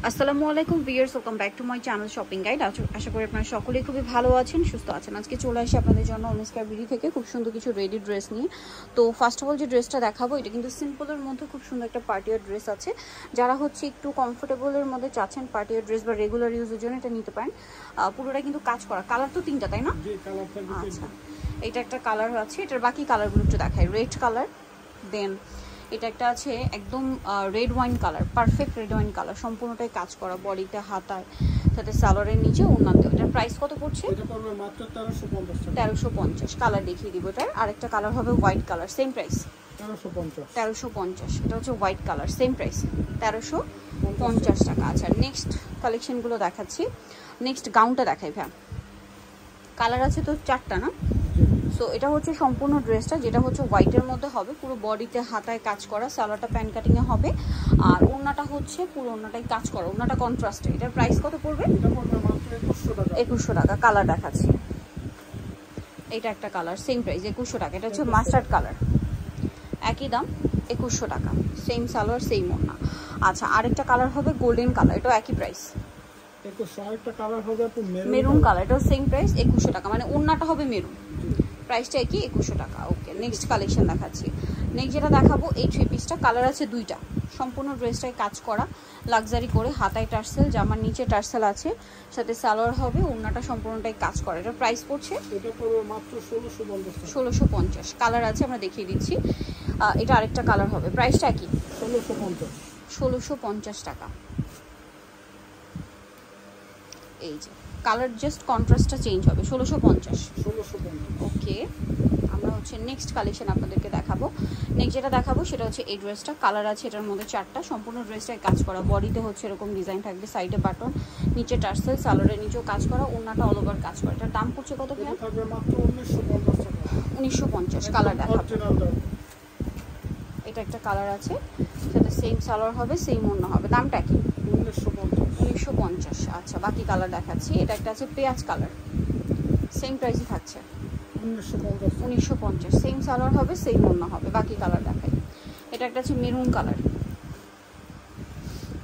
আসসালামু আলাইকুম viewers, welcome back to my channel shopping guide. আশা করি আপনারা সকলেই খুবই ভালো আছেন, সুস্থ আছেন। আজকে চলে আসি আপনাদের জন্য অনুষ্কার বিডি থেকে খুব সুন্দর কিছু রেডি ড্রেস নিয়ে। তো ফার্স্ট অফ অল যে ড্রেসটা দেখাবো, এটা কিন্তু সিম্পলের মধ্যে খুব সুন্দর একটা পার্টিয়ার ড্রেস আছে। যারা হচ্ছে একটু কমফোর্টেবলের মধ্যে চাচ্ছেন পার্টিয়ার ড্রেস বা রেগুলার ইউজের জন্য, এটা নিতে পারেন। পুরোটা কিন্তু কাজ করা, কালার তো তিনটা, তাই না? আচ্ছা, এটা একটা কালার আছে, এটার বাকি কালারগুলো একটু দেখাই। রেড কালার, দেন এটা একটা আছে একদম red wine colour, perfect red wine colour, সম্পূর্ণটাই কাজ করা, বডিতে হাতায়, সাথে সালোয়ারের নিচে ওড়নাতে। এটার প্রাইস কত পড়ছে? এটা পড়বে মাত্র 1350 টাকা। 1350। কালার দেখিয়ে দিব এটার। আরেকটা কালার হবে হোয়াইট কালার, সেম প্রাইস 1350। 1350। এটা হচ্ছে হোয়াইট কালার, সেম প্রাইস 1350 টাকা। আচ্ছা, নেক্সট কালেকশনগুলো দেখাচ্ছি। নেক্সট গাউনটা দেখাই ভাই। কালার আছে তো চারটা না? সো এটা হচ্ছে সম্পূর্ণ ড্রেসটা, যেটা হচ্ছে হোয়াইটের মধ্যে হবে, পুরো বডিতে হাতায় কাজ করা, সালোয়ারটা প্যান্ট কাটিংয়ে হবে, আর ওড়নাটা হচ্ছে পুরো ওড়নাটাই কাজ করা, ওড়নাটা কন্ট্রাস্টে। এটার প্রাইস কত পড়বে? এটা পড়বে মাত্র 2100 টাকা। 2100 টাকা। কালার দেখাচ্ছি, এটা একটা কালার, সেম প্রাইস 2100 টাকা। এটা হচ্ছে মাস্টার্ড কালার, একই দাম 2100 টাকা, সেম সালোয়ার সেম ওড়না। আচ্ছা, আরেকটা কালার হবে গোল্ডেন কালার, এটাও একই প্রাইস 2100। আরেকটা কালার হবে আপু মেরুন কালার, এটাও সেম প্রাইস 2100 টাকা, মানে ওড়নাটা হবে মেরুন, প্রাইসটা একই 2100 টাকা। ওকে, নেক্সট কালেকশন দেখাচ্ছি। নেক্সট যেটা দেখাবো, এই থ্রি পিসটা, কালার আছে দুইটা, সম্পূর্ণ ড্রেসটাই কাজ করা, লাক্সারি করে, হাতায় টার্সেল, জামার নিচে টার্সেল আছে, সাথে সালোয়ার হবে, ওড়নাটা সম্পূর্ণটাই কাজ করা। এটার প্রাইস পড়ছে এটা পড়বে মাত্র 1650 টাকা। 1650। কালার আছে, আমরা দেখিয়ে দিচ্ছি। এটা আরেকটা কালার হবে, প্রাইসটা একই 1650। 1650 টাকা। এই যে কালার জাস্ট কন্ট্রাস্টটা চেঞ্জ হবে, 1650। ওকে, আমরা হচ্ছে নেক্সট কালেকশন আপনাদেরকে দেখাবো। নেক্সট যেটা দেখাবো সেটা হচ্ছে এই ড্রেসটা, কালার আছে এটার মধ্যে চারটা, সম্পূর্ণ ড্রেসটাই কাজ করা, বডিতে হচ্ছে এরকম ডিজাইন থাকবে, সাইডে বাটন, নিচে টার্সেল, সালোয়ারের নিচেও কাজ করা, ওড়নাটা অল ওভার কাজ করা। এটার দাম পড়ছে কত? এটা থাকবে মাত্র 1950 টাকা। 1950। কালার দেখাবো, এটা একটা কালার আছে, সাথে সেম সালোয়ার হবে, সেম ওড়না হবে, দামটা কি? 1950। আচ্ছা, বাকি কালার দেখাচ্ছি। এটা একটা আছে পেঁয়াজ কালার, সেম প্রাইসই থাকছে 1950। সেম সালোয়ার হবে, সেম ওড়না হবে, বাকি কালার দেখাই। এটা একটা আছে মেরুন কালার,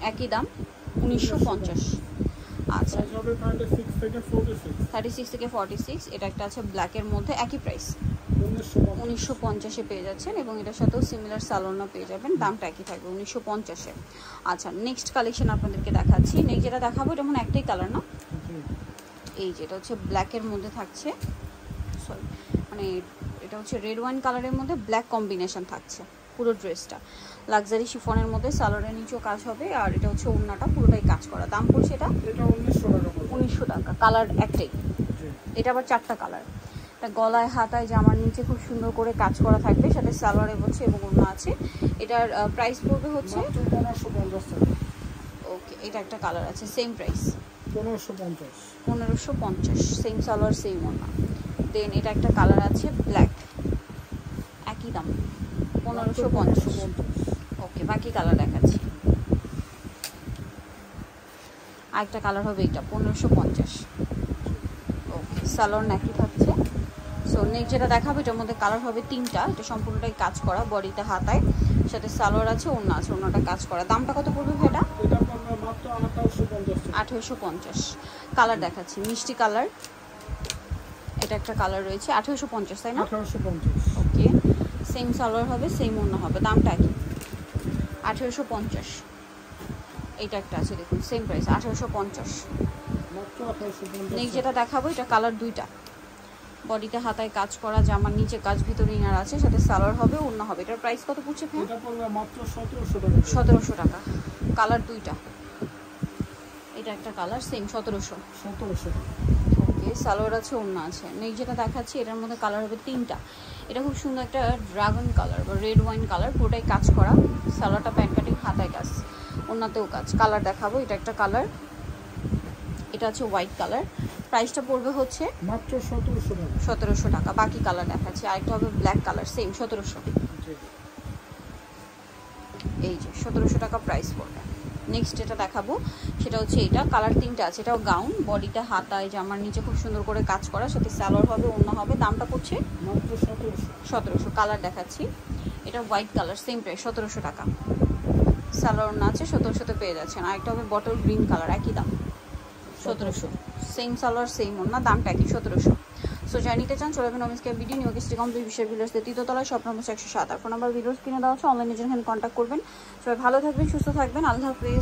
একই দাম 1950। আচ্ছা, 36 থেকে 46। এটা একটা আছে ব্ল্যাকের মধ্যে, একই প্রাইস 1950-এ পেয়ে যাচ্ছেন, এবং এটার সাথেও সিমিলার সালোয়ারও পেয়ে যাবেন, দামটা একই থাকবে 1950-এ। আচ্ছা, নেক্সট কালেকশন আপনাদেরকে দেখাচ্ছি। নেক্সট যেটা দেখাবো, এটা মনে একটাই কালার না? এই যেটা হচ্ছে ব্ল্যাকের মধ্যে থাকছে, সরি মানে এটা হচ্ছে রেড ওয়াইন কালারের মধ্যে ব্ল্যাক কম্বিনেশন থাকছে পুরো ড্রেসটা, লাক্সারি শিফনের মধ্যে, সালোয়ারের নিচেও কাজ হবে, আর এটা হচ্ছে ওড়নাটা পুরোটাই কাজ করা। দাম পড়ছে এটা 1900 টাকা। কালার একটাই, এটা আবার চারটা কালার। এটা গলায়, হাতায়, জামার নিচে খুব সুন্দর করে কাজ করা থাকবে, সাথে সালোয়ারে বলছে এবং ওড়না আছে। এটার প্রাইস পড়বে হচ্ছে 1550 টাকা। ওকে, এটা একটা কালার আছে, same price 1550। 1550, same salwar same ওড়না। দেন এটা একটা কালার আছে ব্ল্যাক, একই দাম 1550। ওকে, বাকি কালার দেখাচ্ছি। আরেকটা কালার হবে এটা 1550। ওকে, সালোয়ার একই থাকছে। সো নেক্সট যেটা দেখাবো, এটার মধ্যে কালার হবে তিনটা, এটা সম্পূর্ণটাই কাজ করা, বডিতে হাতায়, সাথে সালোয়ার আছে, ওড়না আছে, ওড়নাটা কাজ করা। দামটা কত পড়বে ভাইটা? এটা পড়বে মাত্র 1850 টাকা। 1850। কালার দেখাচ্ছি, মিষ্টি কালার, এটা একটা কালার রয়েছে 1850, তাই না? 1850। ওকে, সেম সালোয়ার হবে, সেম ওড়না হবে, দামটা কি? 1850। এইটা একটা আছে, দেখুন সেম প্রাইস 1850। মাত্র 1850। নেক্সট যেটা দেখাবো, এটা কালার দুইটা, বডিতে হাতায় কাজ করা, জামার নিচে কাজ, ভিতরে ইনার আছে, সাথে সালোয়ার হবে, ওড়না হবে। এটার প্রাইস কত পড়ছে? এটা পড়বে মাত্র 1700 টাকা। 1700 টাকা। কালার দুইটা, এটা একটা কালার, সেম 1700 টাকা। ওকে, সালোয়ার আছে, ওড়না আছে। নেক্সট যেটা দেখাচ্ছি, এটার মধ্যে কালার হবে তিনটা। এটা খুব সুন্দর একটা ড্রাগন কালার বা রেড ওয়াইন কালার, পুরোটাই কাজ করা, সালোয়ারটা প্যান্ট কাটিং, হাতায় কাজ, ওড়নাতেও কাজ। কালার দেখাবো, এটা একটা কালার, এটা হচ্ছে হোয়াইট কালার, প্রাইসটা পড়বে হচ্ছে মাত্র 1700 টাকা। 1700 টাকা। বাকি কালার দেখাচ্ছি। আরেকটা হবে ব্ল্যাক কালার, সেম 1700। এই যে 1700 টাকা প্রাইস পড়বে। নেক্সট যেটা দেখাবো সেটা হচ্ছে এটা, কালার তিনটা আছে, এটাও গাউন, বডিতে হাতায়, জামার নিচে খুব সুন্দর করে কাজ করা, সাথে সালোয়ার হবে, ওড়না হবে, দামটা পড়ছে মাত্র 1700। কালার দেখাচ্ছি, এটা হোয়াইট কালার, সেম প্রাইস 1700 টাকা। সালোয়ার না আছে 1700 পেয়ে যাচ্ছেন। আর একটা হবে বটল গ্রিন কালার, একই দাম 1700। সেম সালোয়ার সেম ওড়না, দামটা একই 1700। সো যারা নিতে চান চলে যাবেন ওমিসকে বিডি নিউ কিস্টি কমপ্লিট বিশ্বের ভিডিওসতে তৃতীয়তলায়, শপ নম্বর 107। আর ফোন নাম্বার ভিডিওস কিনে দেওয়া হচ্ছে, অনলাইনে যেখানে কন্ট্যাক্ট করবেন। সবাই ভালো থাকবেন, সুস্থ থাকবেন, আল্লাহ হাফিজ।